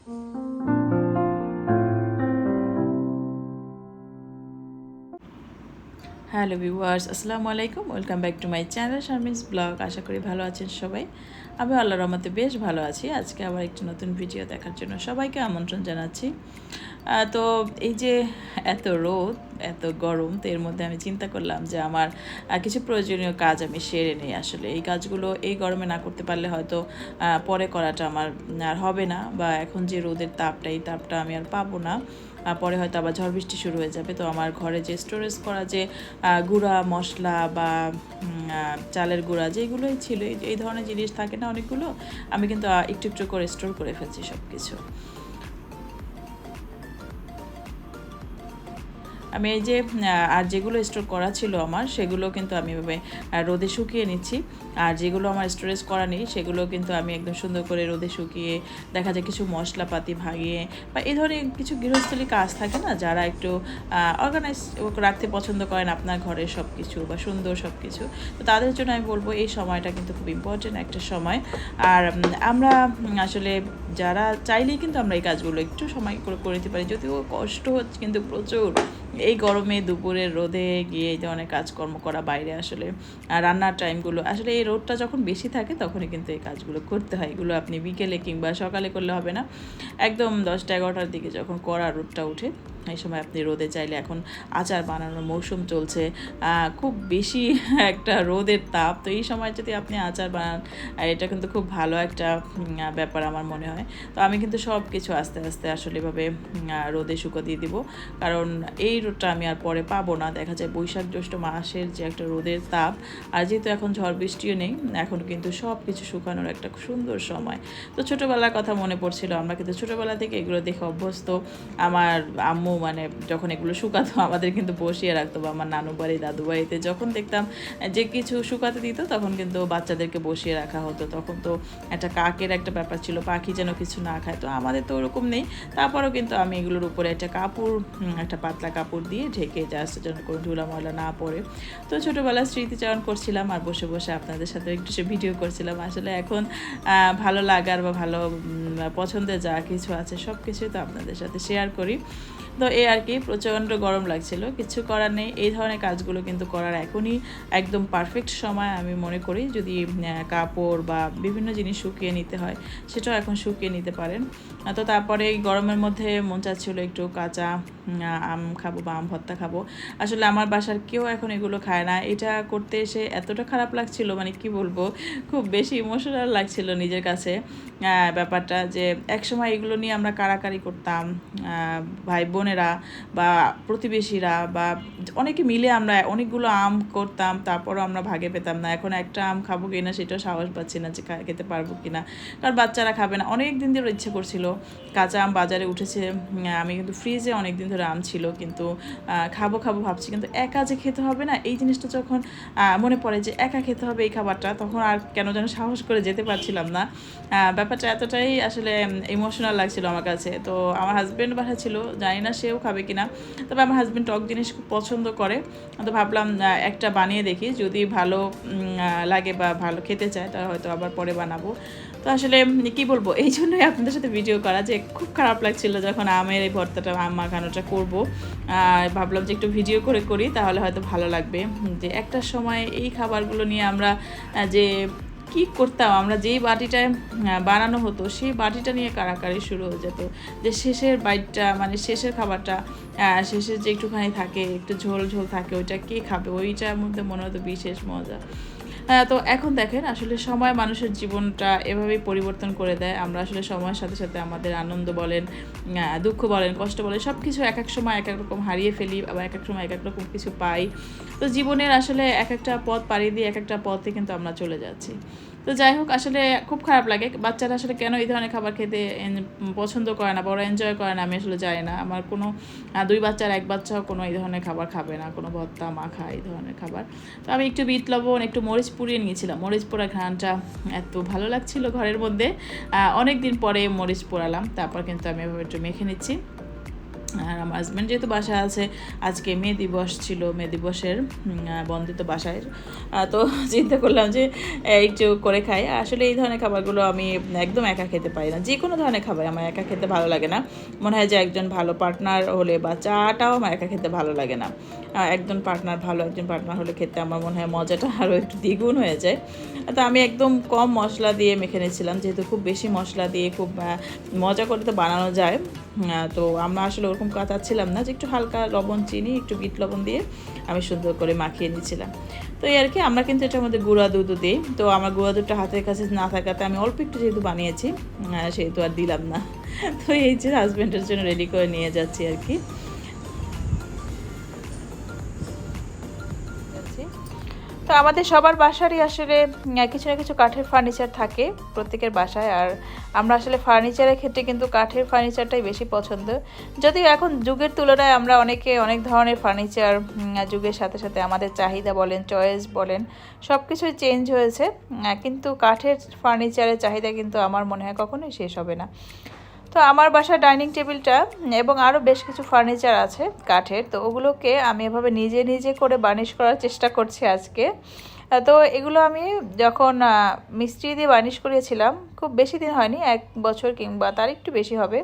Hello viewers, আসসালামু আলাইকুম। Welcome back to my channel Sharmin's vlog. আশা করি ভালো আছেন সবাই। আমি আল্লাহর রহমতে বেশ ভালো আছি। আজকে আবার একটি নতুন ভিডিও দেখার জন্য সবাইকে আমন্ত্রণ জানাচ্ছি। তো এই যে এত রোদ, এত গরম, তো এর মধ্যে আমি চিন্তা করলাম যে আমার কিছু প্রয়োজনীয় কাজ আমি সেরে নিই। আসলে এই কাজগুলো এই গরমে না করতে পারলে হয়তো পরে করাটা আমার আর হবে না, বা এখন যে রোদের তাপটা, এই তাপটা আমি আর পাবো না। পরে হয়তো আবার ঝড় বৃষ্টি শুরু হয়ে যাবে। তো আমার ঘরে যে স্টোরেজ করা যে গুঁড়া মশলা বা চালের গুঁড়া যেগুলোই ছিল, এই ধরনের জিনিস থাকে না অনেকগুলো, আমি কিন্তু একটু একটু করে স্টোর করে ফেলছি সব কিছু। আমি এই যে আর যেগুলো স্টোর করা ছিল আমার, সেগুলো কিন্তু আমি এভাবে রোদে শুকিয়ে নিচ্ছি। আর যেগুলো আমার স্টোরেজ করা নেই, সেগুলো কিন্তু আমি একদম সুন্দর করে রোদে শুকিয়ে, দেখা যায় কিছু মশলাপাতি ভাঙিয়ে, বা এই ধরনের কিছু গৃহস্থলী কাজ থাকে না, যারা একটু অর্গানাইজ রাখতে পছন্দ করেন আপনার ঘরের সব কিছু বা সুন্দর সব কিছু, তো তাদের জন্য আমি বলবো এই সময়টা কিন্তু খুব ইম্পর্টেন্ট একটা সময়। আর আমরা আসলে যারা চাইলেই কিন্তু আমরা এই কাজগুলো একটু সময় করে করে দিতে পারি, যদিও কষ্ট হচ্ছে কিন্তু প্রচুর। এই গরমে দুপুরের রোদে গিয়ে এই ধরনের কাজকর্ম করা, বাইরে আসলে রান্নার টাইমগুলো, আসলে এই রোদটা যখন বেশি থাকে তখনই কিন্তু এই কাজগুলো করতে হয়। এগুলো আপনি বিকেলে কিংবা সকালে করলে হবে না, একদম 10টা-11টার দিকে যখন কড়া রোদটা উঠে, এই সময় আপনি রোদে চাইলে, এখন আচার বানানোর মৌসুম চলছে, খুব বেশি একটা রোদের তাপ, তো এই সময় যদি আপনি আচার বানান, এটা কিন্তু খুব ভালো একটা ব্যাপার আমার মনে হয়। তো আমি কিন্তু সব কিছু আস্তে আস্তে আসলে এভাবে রোদে শুকো দিয়ে দিব, কারণ এই রোদটা আমি আর পরে পাবো না। দেখা যায় বৈশাখ জ্যৈষ্ঠ মাসের যে একটা রোদের তাপ, আর যেহেতু এখন ঝড় বৃষ্টিও নেই, এখন কিন্তু সব কিছু শুকানোর একটা সুন্দর সময়। তো ছোটোবেলার কথা মনে পড়ছিল, আমরা কিন্তু ছোটোবেলা থেকে এগুলো দেখে অভ্যস্ত। আমার আম্মু মানে যখন এগুলো শুকাতো আমাদের কিন্তু বসিয়ে রাখতো, বা আমার নানু বাড়ি দাদু বাড়িতে যখন দেখতাম যে কিছু শুকাতে দিত, তখন কিন্তু বাচ্চাদেরকে বসিয়ে রাখা হতো। তখন তো একটা কাকের একটা ব্যাপার ছিল, পাখি যেন কিছু না খায়। তো আমাদের তো ওরকম নেই, তারপরেও কিন্তু আমি এগুলোর উপরে একটা কাপড়, একটা পাতলা কাপড় দিয়ে ঢেকে, জাস্ট যেন কোনো ধুলা ময়লা না পড়ে। তো ছোটোবেলার স্মৃতিচারণ করছিলাম, আর বসে বসে আপনাদের সাথে একটু সে ভিডিও করছিলাম। আসলে এখন ভালো লাগার বা ভালো পছন্দের যা কিছু আছে সব কিছুই তো আপনাদের সাথে শেয়ার করি। তো এই আর কি, প্রচণ্ড গরম লাগছিল, কিছু করার নেই। এই ধরনের কাজগুলো কিন্তু করার এখনই একদম পারফেক্ট সময় আমি মনে করি। যদি কাপড় বা বিভিন্ন জিনিস শুকিয়ে নিতে হয়, সেটাও এখন শুকিয়ে নিতে পারেন। তো তারপরে এই গরমের মধ্যে মন চাচ্ছিলো একটু কাঁচা আম খাবো বা আম ভর্তা খাবো। আসলে আমার বাসার কেউ এখন এগুলো খায় না। এটা করতে এসে এতটা খারাপ লাগছিল, মানে কি বলবো, খুব বেশি ইমোশনাল লাগছিল নিজের কাছে ব্যাপারটা, যে একসময় এগুলো নিয়ে আমরা কাড়াকাড়ি করতাম, ভাই বোনেরা বা প্রতিবেশীরা বা অনেকে মিলে আমরা অনেকগুলো আম করতাম, তারপরও আমরা ভাগে পেতাম না। এখন একটা আম খাবো কিনা সেটাও সাহস পাচ্ছি না যে খেতে পারবো কিনা, কারণ বাচ্চারা খাবে না। অনেক দিন ধরে ইচ্ছে করছিল, কাঁচা আম বাজারে উঠেছে, আমি কিন্তু ফ্রিজে অনেক দিন ধরে আম ছিল, কিন্তু খাবো খাবো ভাবছি, কিন্তু একা যে খেতে হবে না, এই জিনিসটা যখন মনে পড়ে যে একা খেতে হবে এই খাবারটা, তখন আর কেন যেন সাহস করে যেতে পারছিলাম না। ব্যাপারটা এতটাই আসলে ইমোশনাল লাগছিল আমার কাছে। তো আমার হাজব্যান্ড বাসা ছিল, জানি না সেও খাবে কিনা, তবে আমার হাজব্যান্ড টক জিনিস খুব পছন্দ করে। তো ভাবলাম একটা বানিয়ে দেখি, যদি ভালো লাগে বা ভালো খেতে চায়, তাহলে হয়তো আবার পরে বানাবো। তো আসলে কি বলবো, এই জন্যই আপনাদের সাথে ভিডিও করা, যে খুব খারাপ লাগছিল যখন আমের এই ভর্তাটা, আম মাখানোটা করবো। ভাবলাম যে একটু ভিডিও করে করি, তাহলে হয়তো ভালো লাগবে। যে একটা সময় এই খাবারগুলো নিয়ে আমরা যে কি করতাম, আমরা যেই বাটিটায় বানানো হতো, সেই বাটিটা নিয়ে কাড়াকাড়ি শুরু হয়ে যেত, যে শেষের বাইটটা, মানে শেষের খাবারটা, শেষের যে একটুখানি থাকে, একটু ঝোল ঝোল থাকে, ওইটা কে খাবে, ওইটার মধ্যে মনে হতো বিশেষ মজা। তো এখন দেখেন, আসলে সময় মানুষের জীবনটা এভাবেই পরিবর্তন করে দেয়। আমরা আসলে সময়ের সাথে সাথে আমাদের আনন্দ বলেন, দুঃখ বলেন, কষ্ট বলেন, সব কিছু এক এক সময় এক এক রকম হারিয়ে ফেলি, আবার এক এক সময় এক এক রকম কিছু পাই। তো জীবনের আসলে এক একটা পথ পাড়ি দিয়ে এক একটা পথে কিন্তু আমরা চলে যাচ্ছি। তো যাই হোক, আসলে খুব খারাপ লাগে, বাচ্চারা আসলে কেন এই ধরনের খাবার খেতে পছন্দ করে না, বড় এনজয় করে না, আমি আসলে জানি না। আমার কোনো 2 বাচ্চার 1 বাচ্চাও কোনো এই ধরনের খাবার খাবে না, কোনো ভর্তা মাখা এই ধরনের খাবার। তো আমি একটু বিট লবণ, একটু মরিচ পুড়িয়ে নিয়েছিলাম। মরিচ পোড়া ঘ্রাণটা এত ভালো লাগছিল ঘরের মধ্যে, অনেক দিন পরে মরিচ পোড়ালাম, তারপর কিন্তু আমি এভাবে একটু মেখে নিচ্ছি। আর আমার হাজব্যান্ড যেহেতু বাসায় আছে, আজকে মে দিবস ছিল, মে দিবসের বন্দিত বাসায়, তো চিন্তা করলাম যে একটু করে খাই। আসলে এই ধরনের খাবারগুলো আমি একদম একা খেতে পারি না, যে কোনো ধরনের খাবার আমার একা খেতে ভালো লাগে না। মনে হয় যে একজন ভালো পার্টনার হলে, বা চাটাও আমার একা খেতে ভালো লাগে না, একজন পার্টনার হলে খেতে আমার মনে হয় মজাটা আরও একটু দ্বিগুণ হয়ে যায়। তো আমি একদম কম মশলা দিয়ে মেখে নিয়েছিলাম, যেহেতু খুব বেশি মশলা দিয়ে খুব মজা করে তো বানানো যায়। তো আমরা আসলে ওরকম চাচ্ছিলাম না, যে একটু হালকা লবণ, চিনি, একটু বিট লবণ দিয়ে আমি সুন্দর করে মাখিয়ে নিয়েছিলাম। তো এই আর কি, আমরা কিন্তু এটার মধ্যে গুঁড়া দুধও দিই। তো আমার গুঁড়া দুধটা হাতের কাছে না থাকাতে আমি অল্প একটু যেহেতু বানিয়েছি, সেহেতু আর দিলাম না। তো এই যে হাজব্যান্ডের জন্য রেডি করে নিয়ে যাচ্ছি আর কি। তো আমাদের সবার বাসারই আসলে কিছু না কিছু কাঠের ফার্নিচার থাকে প্রত্যেকের বাসায়, আর আমরা আসলে ফার্নিচারের ক্ষেত্রে কিন্তু কাঠের ফার্নিচারটাই বেশি পছন্দ। যদিও এখন যুগের তুলনায় আমরা অনেকে অনেক ধরনের ফার্নিচার, যুগের সাথে সাথে আমাদের চাহিদা বলেন, চয়েস বলেন, সব কিছুই চেঞ্জ হয়েছে, কিন্তু কাঠের ফার্নিচারের চাহিদা কিন্তু আমার মনে হয় কখনোই শেষ হবে না। তো আমার বাসার ডাইনিং টেবিলটা এবং আরও বেশ কিছু ফার্নিচার আছে কাঠের, তো ওগুলোকে আমি এভাবে নিজে নিজে করে বার্নিশ করার চেষ্টা করছি আজকে। তো এগুলো আমি যখন মিস্ত্রি দিয়ে বার্নিশ করিয়েছিলাম, খুব বেশি দিন হয়নি, 1 বছর কিংবা তার একটু বেশি হবে,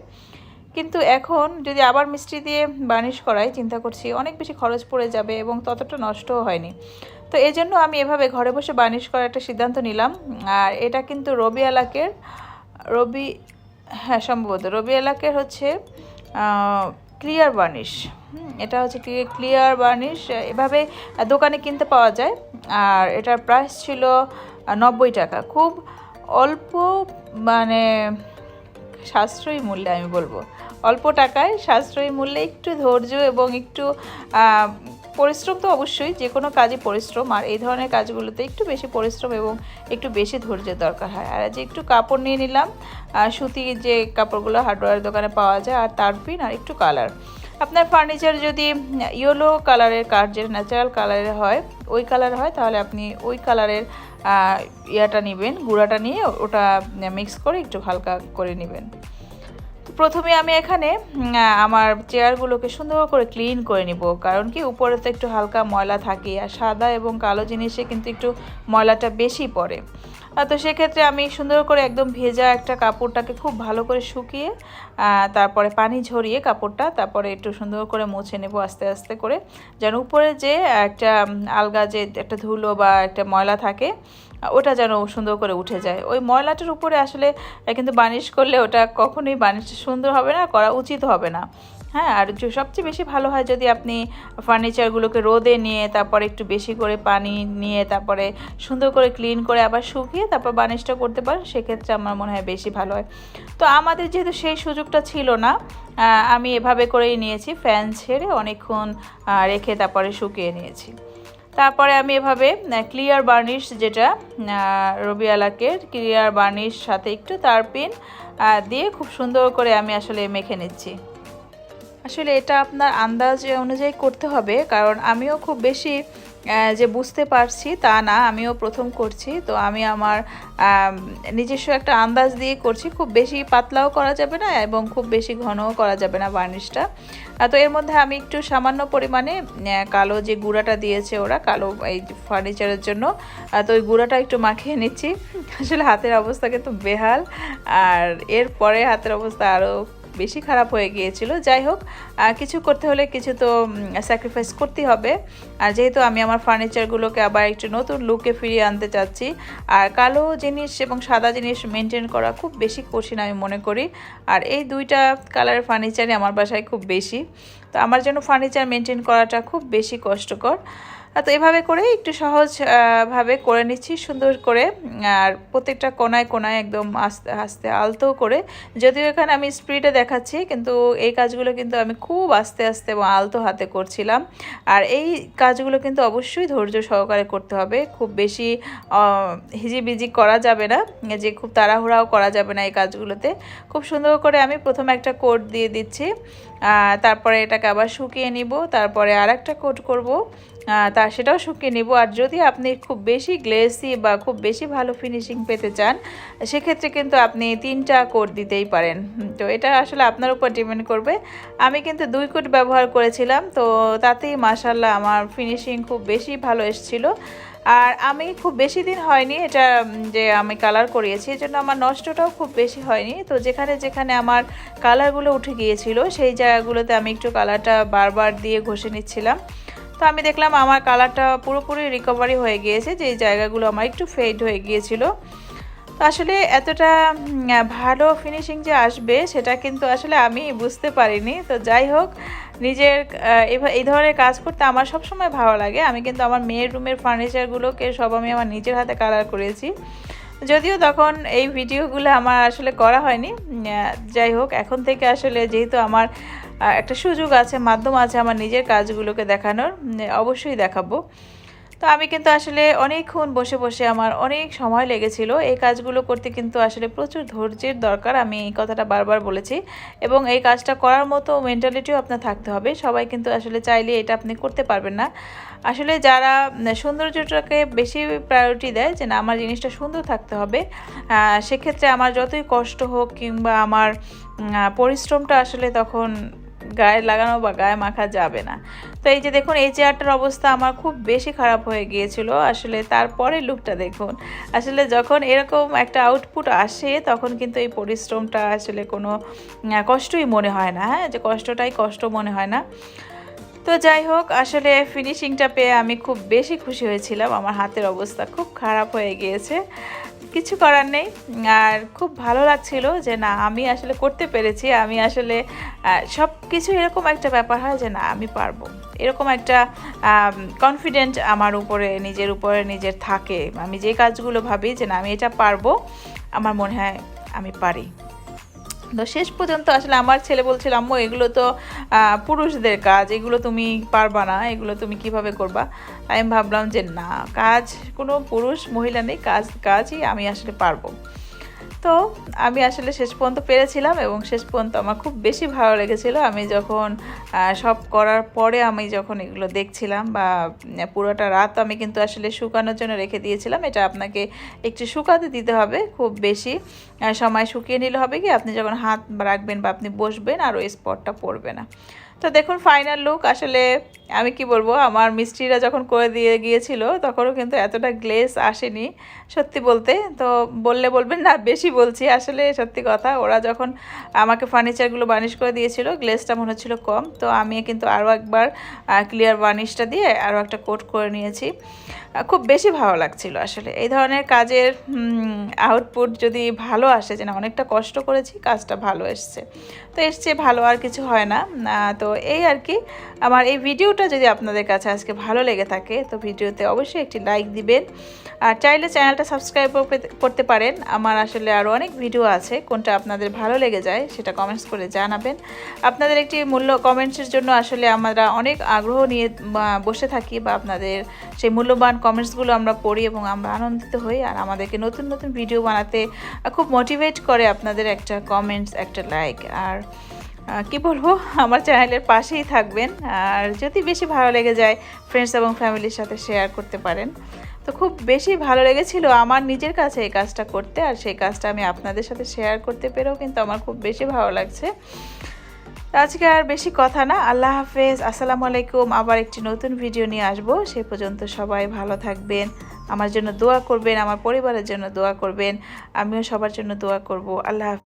কিন্তু এখন যদি আবার মিস্ত্রি দিয়ে বার্নিশ করাই, চিন্তা করছি অনেক বেশি খরচ পড়ে যাবে এবং ততটা নষ্টও হয়নি। তো এই জন্য আমি এভাবে ঘরে বসে বার্নিশ করার একটা সিদ্ধান্ত নিলাম। আর এটা কিন্তু হ্যাঁ সম্ভবত রবি এলাকের হচ্ছে ক্লিয়ার বার্নিশ। এটা হচ্ছে ক্লিয়ার বার্নিশ, এভাবে দোকানে কিনতে পাওয়া যায়। আর এটার প্রাইস ছিল 90 টাকা, খুব অল্প, মানে সাশ্রয়ী মূল্যে, আমি বলবো অল্প টাকায় সাশ্রয়ী মূল্যে, একটু ধৈর্য এবং একটু পরিশ্রম তো অবশ্যই, যে কোনো কাজই পরিশ্রম, আর এই ধরনের কাজগুলোতে একটু বেশি পরিশ্রম এবং একটু বেশি ধৈর্যের দরকার হয়। আর যে একটু কাপড় নিয়ে নিলাম, সুতি যে কাপড়গুলো হার্ডওয়্যার দোকানে পাওয়া যায়, আর তারপিন, আর একটু কালার। আপনার ফার্নিচার যদি ইয়েলো কালারের কাঠ, যে ন্যাচারাল কালারের হয়, ওই কালার হয়, তাহলে আপনি ওই কালারের ইয়াটা নেবেন, গুঁড়াটা নিয়ে ওটা মিক্স করে একটু হালকা করে নেবেন। প্রথমে আমি এখানে আমার চেয়ারগুলোকে সুন্দর করে ক্লিন করে নিব, কারণ কি উপরে তো একটু হালকা ময়লা থাকে, আর সাদা এবং কালো জিনিসে কিন্তু একটু ময়লাটা বেশি পড়ে। তো সেক্ষেত্রে আমি সুন্দর করে একদম ভেজা একটা কাপড়টাকে খুব ভালো করে শুকিয়ে, তারপরে পানি ঝরিয়ে কাপড়টা, তারপরে একটু সুন্দর করে মুছে নেব আস্তে আস্তে করে, যেন উপরে যে একটা আলগা যে একটা ধুলো বা একটা ময়লা থাকে, ওটা যেন সুন্দর করে উঠে যায়। ওই ময়লাটার উপরে আসলে কিন্তু বার্নিশ করলে ওটা কখনোই বার্নিশটা সুন্দর হবে না, করা উচিত হবে না। হ্যাঁ, আর সবচেয়ে বেশি ভালো হয় যদি আপনি ফার্নিচারগুলোকে রোদে নিয়ে, তারপরে একটু বেশি করে পানি নিয়ে, তারপরে সুন্দর করে ক্লিন করে আবার শুকিয়ে তারপর বার্নিশটা করতে পারেন, সেক্ষেত্রে আমার মনে হয় বেশি ভালো হয়। তো আমাদের যেহেতু সেই সুযোগটা ছিল না, আমি এভাবে করেই নিয়েছি, ফ্যান ছেড়ে অনেকক্ষণ রেখে তারপরে শুকিয়ে নিয়েছি। তারপরে আমি এভাবে ক্লিয়ার বার্নিশ, যেটা রবি এলাকের ক্লিয়ার বার্নিশ, সাথে একটু তারপিন দিয়ে খুব সুন্দর করে আমি আসলে মেখে নিচ্ছি। আসলে এটা আপনার আন্দাজ অনুযায়ী করতে হবে, কারণ আমিও খুব বেশি যে বুঝতে পারছি তা না, আমিও প্রথম করছি, তো আমি আমার নিজস্ব একটা আন্দাজ দিয়ে করছি। খুব বেশি পাতলাও করা যাবে না এবং খুব বেশি ঘনও করা যাবে না বার্নিশটা। তো এর মধ্যে আমি একটু সামান্য পরিমাণে কালো যে গুঁড়াটা দিয়েছে ওরা কালো এই ফার্নিচারের জন্য, তো ওই গুঁড়াটা একটু মাখিয়ে নিচ্ছি। আসলে হাতের অবস্থা কিন্তু বেহাল, আর এরপরে হাতের অবস্থা আরও বেশি খারাপ হয়ে গিয়েছিল। যাই হোক, কিছু করতে হলে কিছু তো স্যাক্রিফাইস করতেই হবে। আর যেহেতু আমি আমার ফার্নিচারগুলোকে আবার একটু নতুন লুকে ফিরিয়ে আনতে চাচ্ছি, আর কালো জিনিস এবং সাদা জিনিস মেনটেন করা খুব বেশি কঠিন আমি মনে করি। আর এই দুইটা কালারের ফার্নিচারই আমার বাসায় খুব বেশি, তো আমার জন্য ফার্নিচার মেনটেন করাটা খুব বেশি কষ্টকর। তো এভাবে করে একটু সহজ ভাবে করে নিচ্ছি সুন্দর করে, আর প্রত্যেকটা কোনায় কোনায় একদম আস্তে আস্তে আলতো করে, যদিও এখানে আমি স্পিডে দেখাচ্ছি, কিন্তু এই কাজগুলো কিন্তু আমি খুব আস্তে আস্তে এবং আলতো হাতে করছিলাম। আর এই কাজগুলো কিন্তু অবশ্যই ধৈর্য সহকারে করতে হবে, খুব বেশি হিজিবিজি করা যাবে না, যে খুব তাড়াহুড়াও করা যাবে না এই কাজগুলোতে। খুব সুন্দর করে আমি প্রথমে একটা কোট দিয়ে দিচ্ছি, তারপরে এটাকে আবার শুকিয়ে নিব, তারপরে আর একটা কোট করব, তা সেটাও শুকিয়ে নেব। আর যদি আপনি খুব বেশি গ্লেসি বা খুব বেশি ভালো ফিনিশিং পেতে চান সেক্ষেত্রে কিন্তু আপনি 3টা কোট দিতেই পারেন। তো এটা আসলে আপনার উপর ডিপেন্ড করবে। আমি কিন্তু 2 কোট ব্যবহার করেছিলাম, তো তাতেই মাশাআল্লাহ আমার ফিনিশিং খুব বেশি ভালো এসেছিলো। আর আমি খুব বেশি দিন হয়নি এটা যে আমি কালার করিয়েছি, এই জন্য আমার নষ্টটাও খুব বেশি হয়নি। তো যেখানে যেখানে আমার কালারগুলো উঠে গিয়েছিল সেই জায়গাগুলোতে আমি একটু কালারটা বারবার দিয়ে ঘষে নিচ্ছিলাম। তো আমি দেখলাম আমার কালারটা পুরোপুরি রিকভারি হয়ে গিয়েছে, যে জায়গাগুলো আমার একটু ফেড হয়ে গিয়েছিল। তো আসলে এতটা ভালো ফিনিশিং যে আসবে সেটা কিন্তু আসলে আমি বুঝতে পারিনি। তো যাই হোক, নিজের এই ধরনের কাজ করতে আমার সবসময় ভালো লাগে। আমি কিন্তু আমার মেয়ের রুমের ফার্নিচারগুলোকে সব আমি আমার নিজের হাতে কালার করেছি, যদিও তখন এই ভিডিওগুলো আমার আসলে করা হয়নি। যাই হোক, এখন থেকে আসলে যেহেতু আমার একটা সুযোগ আছে, মাধ্যম আছে আমার নিজের কাজগুলোকে দেখানোর, অবশ্যই দেখাবো। তো আমি কিন্তু আসলে অনেকক্ষণ বসে বসে আমার অনেক সময় লেগেছিল এই কাজগুলো করতে, কিন্তু আসলে প্রচুর ধৈর্যের দরকার, আমি এই কথাটা বারবার বলেছি। এবং এই কাজটা করার মতো মেন্টালিটিও আপনার থাকতে হবে। সবাই কিন্তু আসলে চাইলে এটা আপনি করতে পারবেন না। আসলে যারা সৌন্দর্যটাকে বেশি প্রায়োরিটি দেয় যে না আমার জিনিসটা সুন্দর থাকতে হবে, সেক্ষেত্রে আমার যতই কষ্ট হোক কিংবা আমার পরিশ্রমটা আসলে তখন গায়ে লাগানো বা গায়ে মাখা যাবে না। তো এই যে দেখুন, এই চেয়ারটার অবস্থা আমার খুব বেশি খারাপ হয়ে গিয়েছিল। আসলে তারপরে লুকটা দেখুন, আসলে যখন এরকম একটা আউটপুট আসে তখন কিন্তু এই পরিশ্রমটা আসলে কোনো কষ্টই মনে হয় না, হ্যাঁ, যে কষ্টটাই কষ্ট মনে হয় না। তো যাই হোক, আসলে ফিনিশিংটা পেয়ে আমি খুব বেশি খুশি হয়েছিলাম। আমার হাতের অবস্থা খুব খারাপ হয়ে গিয়েছে, কিছু করার নেই। আর খুব ভালো লাগছিল যে না আমি আসলে করতে পেরেছি। আমি আসলে সব কিছু এরকম একটা ব্যাপার হয় যে না আমি পারবো, এরকম একটা কনফিডেন্ট আমার উপরে নিজের থাকে। আমি যে কাজগুলো ভাবি যে না আমি এটা পারবো, আমার মনে হয় আমি পারি। তো শেষ পর্যন্ত আসলে আমার ছেলে বলছিল আম্মু এগুলো তো পুরুষদের কাজ, এগুলো তুমি পারবা না, এগুলো তুমি কিভাবে করবা। আমি ভাবলাম যে না, কাজ কোনো পুরুষ মহিলা নেই, কাজই আমি আসলে পারবো। তো আমি আসলে শেষ পর্যন্ত পেরেছিলাম এবং শেষ পর্যন্ত আমার খুব বেশি ভালো লেগেছিল। আমি যখন সব করার পরে আমি যখন এগুলো দেখছিলাম, বা পুরোটা রাত আমি কিন্তু আসলে শুকানোর জন্য রেখে দিয়েছিলাম। এটা আপনাকে একটু শুকাতে দিতে হবে, খুব বেশি সময় শুকিয়ে নিলে হবে কি আপনি যখন হাত রাখবেন বা আপনি বসবেন আর ওই স্পটটা পড়বে না। তো দেখুন ফাইনাল লুক। আসলে আমি কি বলবো, আমার মিস্ত্রিরা যখন করে দিয়ে গিয়েছিল তখনও কিন্তু এতটা গ্লেজ আসেনি সত্যি বলতে। তো বললে বলবেন না বেশি বলছি, আসলে সত্যি কথা। ওরা যখন আমাকে ফার্নিচারগুলো বার্নিশ করে দিয়েছিল গ্লেজটা মনে হচ্ছিল কম, তো আমি কিন্তু আরও একবার ক্লিয়ার বার্নিশটা দিয়ে আরও একটা কোট করে নিয়েছি। খুব বেশি ভালো লাগছিল আসলে এই ধরনের কাজের আউটপুট যদি ভালো আসে, যে না অনেকটা কষ্ট করেছি কাজটা ভালো এসছে, তো এসছে ভালো আর কিছু হয় না। তো এই আর কি, আমার এই ভিডিওটা যদি আপনাদের কাছে আজকে ভালো লেগে থাকে তো ভিডিওতে অবশ্যই একটি লাইক দিবেন। আর চাইলে চ্যানেলটা সাবস্ক্রাইব করতে পারেন। আমার আসলে আরও অনেক ভিডিও আছে, কোনটা আপনাদের ভালো লেগে যায় সেটা কমেন্টস করে জানাবেন। আপনাদের একটি কমেন্টসের জন্য আসলে আমরা অনেক আগ্রহ নিয়ে বসে থাকি, বা আপনাদের সেই মূল্যবান কমেন্টসগুলো আমরা পড়ি এবং আমরা আনন্দিত হই। আর আমাদেরকে নতুন নতুন ভিডিও বানাতে খুব মোটিভেট করে আপনাদের একটা কমেন্টস, একটা লাইক। আর কি বলবো, আমার চ্যানেলের পাশেই থাকবেন। আর যদি বেশি ভালো লেগে যায় ফ্রেন্ডস এবং ফ্যামিলির সাথে শেয়ার করতে পারেন। তো খুব বেশি ভালো লেগেছিল আমার নিজের কাছে এই কাজটা করতে, আর সেই কাজটা আমি আপনাদের সাথে শেয়ার করতে পেরেও কিন্তু আমার খুব বেশি ভালো লাগছে। আজকে আর বেশি কথা না, আল্লাহ হাফেজ, আসসালামু আলাইকুম। আবার একটি নতুন ভিডিও নিয়ে আসবো, সে পর্যন্ত সবাই ভালো থাকবেন, আমার জন্য দোয়া করবেন, আমার পরিবারের জন্য দোয়া করবেন, আমিও সবার জন্য দোয়া করব। আল্লাহ হাফেজ।